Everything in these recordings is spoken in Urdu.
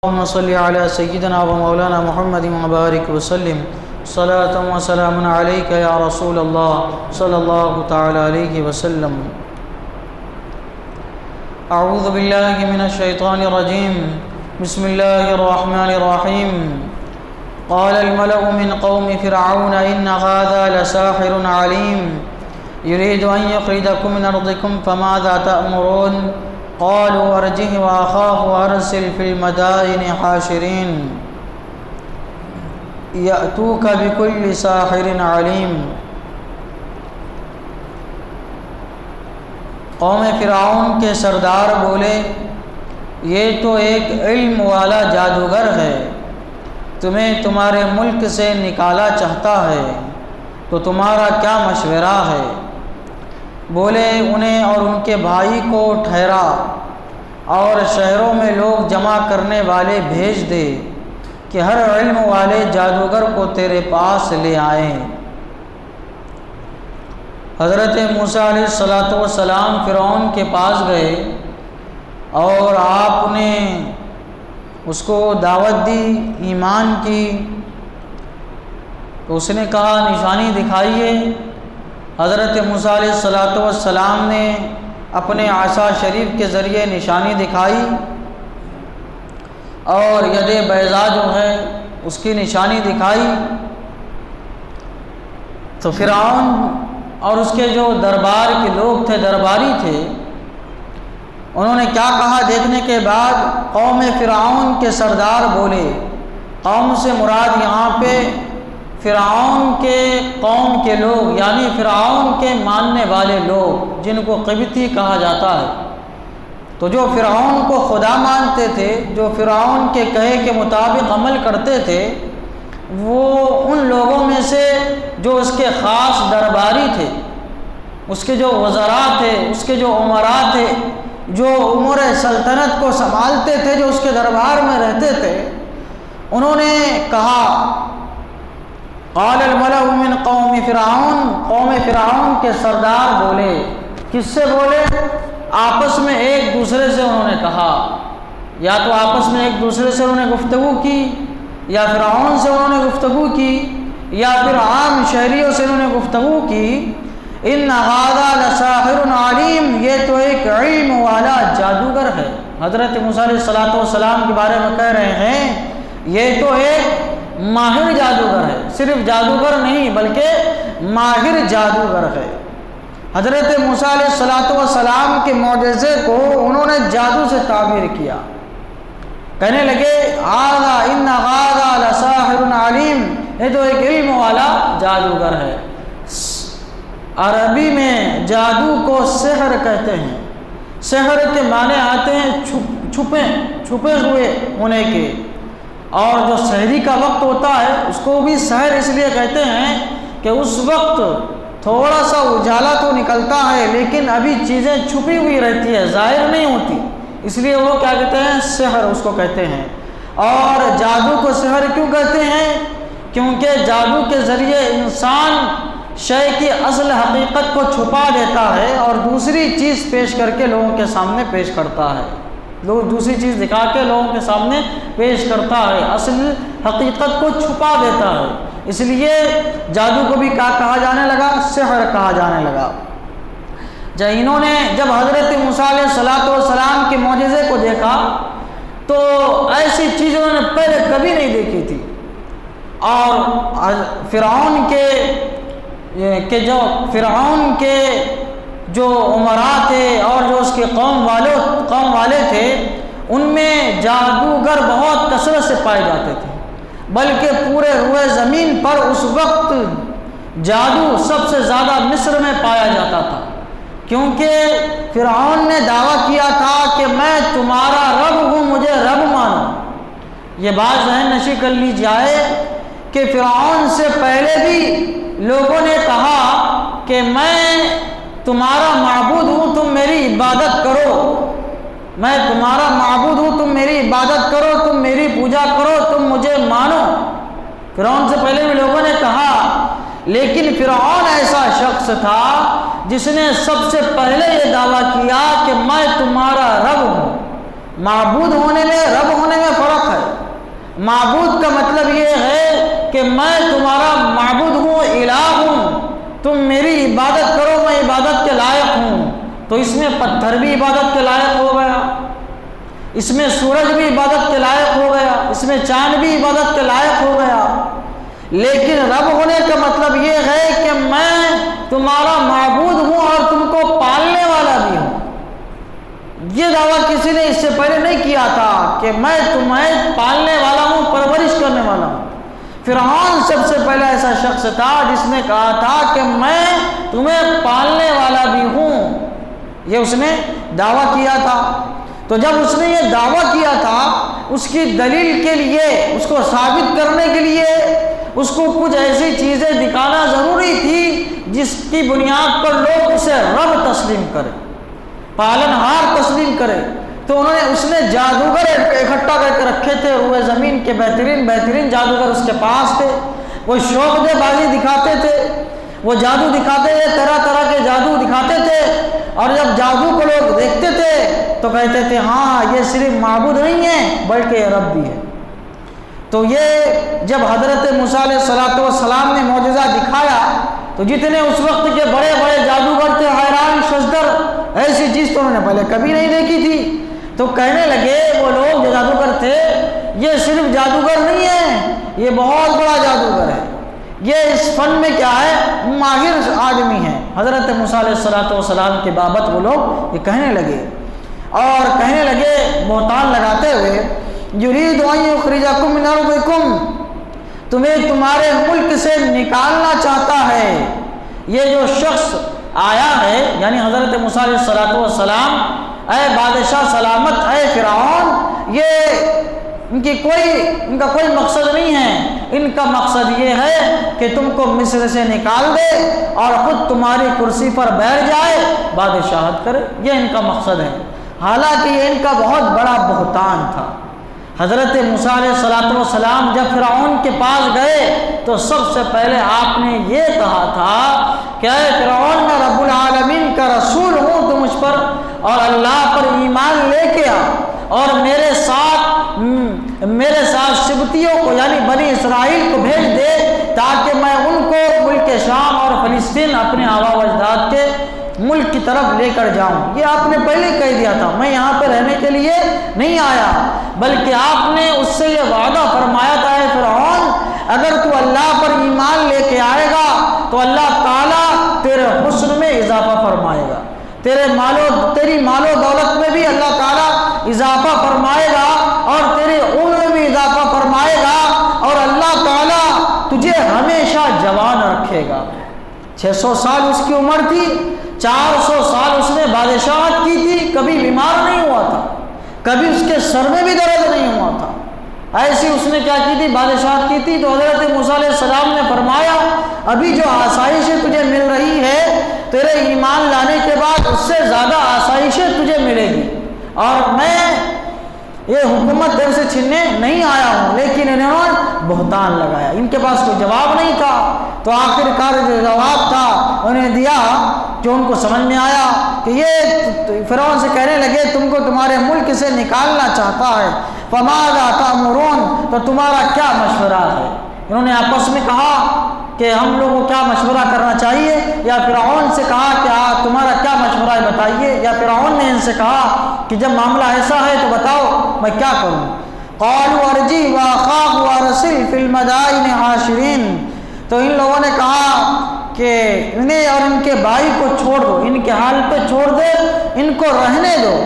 اللهم صل على سيدنا ومولانا محمد وبارك وسلم صلاة وسلام عليك يا رسول الله صلى الله تعالى عليه وسلم. أعوذ بالله من الشيطان الرجيم. بسم الله الرحمن الرحيم. قال الملأ من قوم فرعون إن هذا لساحر عليم يريد أن يخرجكم من أرضكم فماذا تأمرون؟ قالوا ارجه واخاه وارسل في المدائن حاشرين یأتوک بکل ساحر علیم. قوم فرعون کے سردار بولے یہ تو ایک علم والا جادوگر ہے، تمہیں تمہارے ملک سے نکالا چاہتا ہے تو تمہارا کیا مشورہ ہے؟ بولے انہیں اور ان کے بھائی کو ٹھہرا اور شہروں میں لوگ جمع کرنے والے بھیج دے کہ ہر علم والے جادوگر کو تیرے پاس لے آئیں. حضرت موسیٰ علیہ السلام فرعون کے پاس گئے اور آپ نے اس کو دعوت دی، ایمان کی. تو اس نے کہا نشانی دکھائیے. حضرت موسیٰ علیہ السلام نے اپنے عصا شریف کے ذریعے نشانی دکھائی اور ید بیضاء جو ہے اس کی نشانی دکھائی. تو فرعون اور اس کے جو دربار کے لوگ تھے، درباری تھے، انہوں نے کیا کہا دیکھنے کے بعد قوم فرعون کے سردار بولے. قوم سے مراد یہاں پہ فرعون کے قوم کے لوگ، یعنی فرعون کے ماننے والے لوگ جن کو قبطی کہا جاتا ہے. تو جو فرعون کو خدا مانتے تھے، جو فرعون کے کہے کے مطابق عمل کرتے تھے، وہ ان لوگوں میں سے جو اس کے خاص درباری تھے، اس کے جو وزراء تھے، اس کے جو امراء تھے، جو امور سلطنت کو سنبھالتے تھے، جو اس کے دربار میں رہتے تھے، انہوں نے کہا قال الملأ من قوم فرعون. قوم فرعون کے سردار بولے. کس سے بولے؟ آپس میں ایک دوسرے سے انہوں نے کہا. یا تو آپس میں ایک دوسرے سے انہوں نے گفتگو کی، یا فرعون سے انہوں نے گفتگو کی، یا پھر عام شہریوں سے انہوں نے گفتگو کی. ان هذا لساحر علیم، یہ تو ایک علم والا جادوگر ہے. حضرت موسیٰ علیہ السلام کے بارے میں کہہ رہے ہیں یہ تو ایک ماہر جادوگر ہے. صرف جادوگر نہیں بلکہ ماہر جادوگر ہے. حضرت موسیٰ علیہ السلام کے معجزے کو انہوں نے جادو سے تعبیر کیا. کہنے لگے ان هذا لساحر علیم، یہ تو ایک علم والا جادوگر ہے. عربی میں جادو کو سحر کہتے ہیں. سحر کے معنی آتے ہیں چھپے ہوئے ہونے کے. اور جو سحری کا وقت ہوتا ہے اس کو بھی سحر اس لیے کہتے ہیں کہ اس وقت تھوڑا سا اجالا تو نکلتا ہے لیکن ابھی چیزیں چھپی ہوئی رہتی ہے، ظاہر نہیں ہوتی، اس لیے وہ کیا کہتے ہیں؟ سحر اس کو کہتے ہیں. اور جادو کو سحر کیوں کہتے ہیں؟ کیونکہ جادو کے ذریعے انسان شے کی اصل حقیقت کو چھپا دیتا ہے اور دوسری چیز پیش کر کے لوگوں کے سامنے پیش کرتا ہے. دوسری چیز دکھا کے لوگوں کے سامنے پیش کرتا ہے، اصل حقیقت کو چھپا دیتا ہے. اس لیے جادو کو بھی کیا کہا جانے لگا؟ سحر کہا جانے لگا. انہوں نے جب حضرت موسیٰ علیہ السلام کے معجزے کو دیکھا تو ایسی چیز انہوں نے پہلے کبھی نہیں دیکھی تھی. اور فرعون کے جو امراء تھے اور جو اس کے قوم والے تھے، ان میں جادوگر بہت کثرت سے پائے جاتے تھے. بلکہ پورے روئے زمین پر اس وقت جادو سب سے زیادہ مصر میں پایا جاتا تھا، کیونکہ فرعون نے دعویٰ کیا تھا کہ میں تمہارا رب ہوں، مجھے رب مانو. یہ بات ذہن نشی کر لی جائے کہ فرعون سے پہلے بھی لوگوں نے کہا کہ میں تمہارا معبود ہوں، تم میری عبادت کرو. میں تمہارا معبود ہوں، تم میری عبادت کرو، تم میری پوجا کرو، تم مجھے مانو. فرعون سے پہلے بھی لوگوں نے کہا، لیکن فرعون ایسا شخص تھا جس نے سب سے پہلے یہ دعویٰ کیا کہ میں تمہارا رب ہوں. معبود ہونے میں، رب ہونے میں فرق ہے. معبود کا مطلب یہ ہے کہ میں تمہارا معبود ہوں، الہ ہوں، تم میری عبادت کرو، میں عبادت کے لائق ہوں۔ تو اس میں پتھر بھی عبادت کے لائق ہو گیا، اس میں سورج بھی عبادت کے لائق ہو گیا، اس میں چاند بھی عبادت کے لائق ہو گیا۔ لیکن رب ہونے کا مطلب یہ ہے کہ میں تمہارا معبود ہوں اور تم کو پالنے والا بھی ہوں۔ یہ دعویٰ کسی نے اس سے پہلے نہیں کیا تھا کہ میں تمہیں پالنے والا ہوں، پرورش کرنے والا ہوں۔ فرعون سب سے پہلا ایسا شخص تھا جس نے کہا تھا کہ میں تمہیں پالنے والا بھی ہوں، یہ اس نے دعویٰ کیا تھا۔ تو جب اس نے یہ دعویٰ کیا تھا، اس کی دلیل کے لیے، اس کو ثابت کرنے کے لیے اس کو کچھ ایسی چیزیں دکھانا ضروری تھی جس کی بنیاد پر لوگ اسے رب تسلیم کریں، پالنہار تسلیم کریں۔ تو اس نے جادوگر اکٹھا کر کے رکھے تھے، روئے زمین کے بہترین جادوگر اس کے پاس تھے۔ وہ شوق دے بازی دکھاتے تھے، وہ جادو دکھاتے تھے، طرح طرح کے جادو دکھاتے تھے، اور جب جادو کو لوگ دیکھتے تھے تو کہتے تھے ہاں یہ صرف معبود نہیں ہے بلکہ یہ رب بھی ہے۔ تو یہ جب حضرت موسیٰ علیہ السلام نے معجزہ دکھایا تو جتنے اس وقت کے بڑے بڑے جادوگر تھے حیران شزدر، ایسی چیز تو انہوں نے پہلے کبھی نہیں دیکھی تھی۔ تو کہنے لگے وہ لوگ جو جادوگر تھے، یہ صرف جادوگر نہیں ہے، یہ بہت بڑا جادوگر ہے، یہ اس فن میں کیا ہے، ماہر آدمی ہے۔ حضرت موسیٰ علیہ السلام کے بابت وہ لوگ یہ کہنے لگے، اور کہنے لگے بہتان لگاتے ہوئے، یرید ان یخرجکم من ارضکم، تمہیں تمہارے ملک سے نکالنا چاہتا ہے۔ یہ جو شخص آیا ہے یعنی حضرت موسیٰ علیہ السلام، اے بادشاہ سلامت، اے فرعون، یہ ان کا کوئی مقصد نہیں ہے، ان کا مقصد یہ ہے کہ تم کو مصر سے نکال دے اور خود تمہاری کرسی پر بیٹھ جائے، بادشاہت کرے، یہ ان کا مقصد ہے۔ حالانکہ یہ ان کا بہت بڑا بہتان تھا۔ حضرت موسیٰ علیہ السلام جب فرعون کے پاس گئے تو سب سے پہلے آپ نے یہ کہا تھا کہ اے فرعون، میں رب العالمین کا رسول ہوں، تو مجھ پر اور اللہ پر ایمان لے کے آ، اور میرے ساتھ سبتیوں کو یعنی بنی اسرائیل کو بھیج دے، تاکہ میں ان کو ملک شام اور فلسطین اپنے آباء و اجداد کے ملک کی طرف لے کر جاؤں۔ یہ آپ نے پہلے کہہ دیا تھا، میں یہاں پہ رہنے کے لیے نہیں آیا، بلکہ آپ نے اس سے یہ وعدہ فرمایا تھا، اے فرعون، اگر تو اللہ پر ایمان لے کے آئے گا تو اللہ تعالیٰ تیرے حسن میں اضافہ فرمائے گا، تیری مال و دولت میں بھی اللہ تعالیٰ اضافہ فرمائے گا، اور تیرے عمر میں بھی اضافہ فرمائے گا، اور اللہ تعالیٰ تجھے ہمیشہ جوان رکھے گا۔ 600 سال اس کی عمر تھی، 400 سال اس نے بادشاہت کی تھی، کبھی بیمار نہیں ہوا تھا، کبھی اس کے سر میں بھی درد نہیں ہوا تھا۔ ایسی اس نے کیا کی تھی، بادشاہت کی تھی۔ تو حضرت موسیٰ علیہ السلام نے فرمایا، ابھی جو آسائشیں تجھے مل رہی ہے، تیرے ایمان لانے کے بعد اس سے زیادہ آسائشیں تجھے ملے گی، اور میں یہ حکومت دل سے چھیننے نہیں آیا ہوں۔ لیکن انہوں نے بہتان لگایا، ان کے پاس کوئی جواب نہیں تھا۔ تو آخر کار جو جواب تھا انہیں دیا، جو ان کو سمجھ میں آیا کہ یہ فرعون سے کہنے لگے تم کو تمہارے ملک سے نکالنا چاہتا ہے، فماذا تأمرون، تو تمہارا کیا مشورہ ہے۔ انہوں نے آپس میں کہا کہ ہم لوگوں کو کیا مشورہ کرنا چاہیے، یا فرعون سے کہا کہ تمہارا کیا مشورہ ہے بتائیے، یا فرعون نے ان سے کہا کہ جب معاملہ ایسا ہے تو بتاؤ میں کیا کروں۔ قالوا ارجع واخاك وارسل في المدائن حاشرین، تو ان لوگوں نے کہا کہ انہیں اور ان کے بھائی کو چھوڑ دو، ان کے حال پہ چھوڑ دے، ان کو رہنے دو،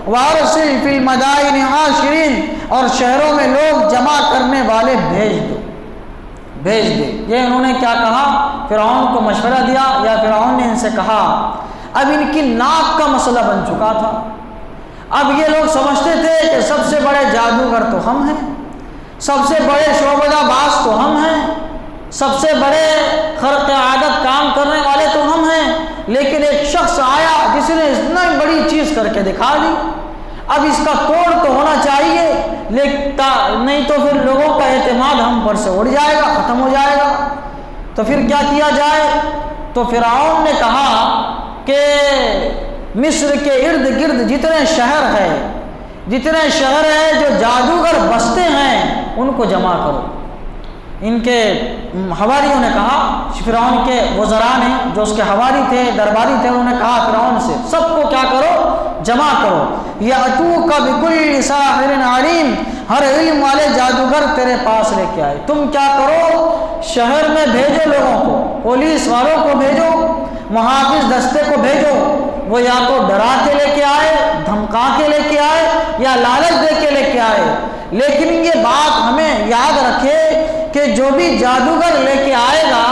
وارسل فی المدائن حاشرین، اور شہروں میں لوگ جمع کرنے والے بھیج دے۔ یہ انہوں نے کیا کہا، فرعون کو مشورہ دیا، یا فرعون نے ان سے کہا۔ اب ان کی ناک کا مسئلہ بن چکا تھا۔ اب یہ لوگ سمجھتے تھے کہ سب سے بڑے جادوگر تو ہم ہیں، سب سے بڑے شعبدہ باز تو ہم ہیں، سب سے بڑے خرق عادت کام کرنے والے تو ہم ہیں، لیکن ایک شخص آیا جس نے اتنا بڑی چیز کر کے دکھا دی، اب اس کا توڑ تو ہونا چاہیے، لیکن نہیں تو پھر لوگوں کا اعتماد ہم پر سے اڑ جائے گا، ختم ہو جائے گا۔ تو پھر کیا کیا جائے؟ تو فرعون نے کہا کہ مصر کے ارد گرد جتنے شہر ہیں جو جادوگر بستے ہیں، ان ان کو جمع کرو۔ ان کے حواریوں نے کہا، فرعون کے وزراء نے جو اس کے حواری تھے، درباری تھے، انہوں نے کہا فرعون سے سب کو کیا کرو، جمع کرو۔ یاتوک بکل ساحر علیم، ہر علم والے جادوگر تیرے پاس لے کے آئے۔ تم کیا کرو، شہر میں بھیجو لوگوں کو، پولیس والوں کو بھیجو، محافظ دستے کو بھیجو، وہ یا تو ڈرا کے لے کے آئے، دھمکا کے لے کے آئے، یا لالچ دے کے لے کے آئے، لیکن یہ بات ہمیں یاد رکھے کہ جو بھی جادوگر لے کے آئے گا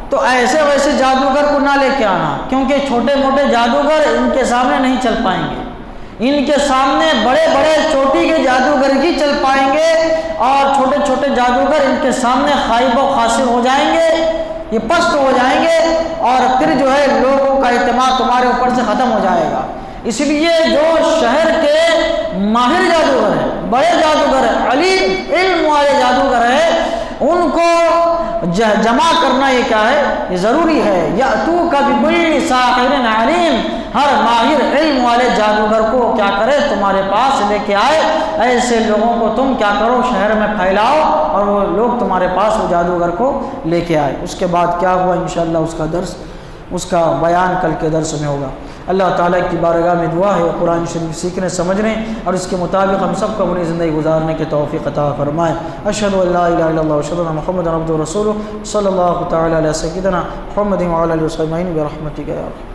تو ایسے ویسے جادوگر کو نہ لے کے آنا، کیونکہ چھوٹے موٹے جادوگر ان کے سامنے نہیں چل پائیں گے، ان کے سامنے بڑے بڑے چوٹی کے جادوگر ہی چل پائیں گے، اور چھوٹے چھوٹے جادوگر ان کے سامنے خائب و خاسر ہو جائیں گے، یہ پست ہو جائیں گے، اور پھر جو ہے لوگوں کا اعتماد تمہارے اوپر سے ختم ہو جائے گا۔ اس لیے جو شہر کے ماہر جادوگر ہیں، بڑے جادوگر ہیں، علیم علم والے جادوگر ہیں، ان کو جمع کرنا یہ کیا ہے، یہ ضروری ہے۔ یاتوک بکل ساحر علیم، ہر ماہر علم والے جادوگر کو کیا کرے، تمہارے پاس لے کے آئے، ایسے لوگوں کو تم کیا کرو، شہر میں پھیلاؤ، اور وہ لوگ تمہارے پاس وہ جادوگر کو لے کے آئے۔ اس کے بعد کیا ہوا انشاءاللہ اس کا بیان کل کے درس میں ہوگا۔ اللہ تعالیٰ کی بارگاہ میں دعا ہے قرآن شریف سیکھنے، سمجھنے اور اس کے مطابق ہم سب کو اپنی زندگی گزارنے کے توفیق عطا فرمائے۔ اشہد ان لا الہ الا اللہ واشہد ان محمدا عبدہ ورسولہ، صلی اللہ تعالیٰ علیہ سیدنا محمد وعلی آلہ وصحبہ اجمعین برحمتک یا ارحم۔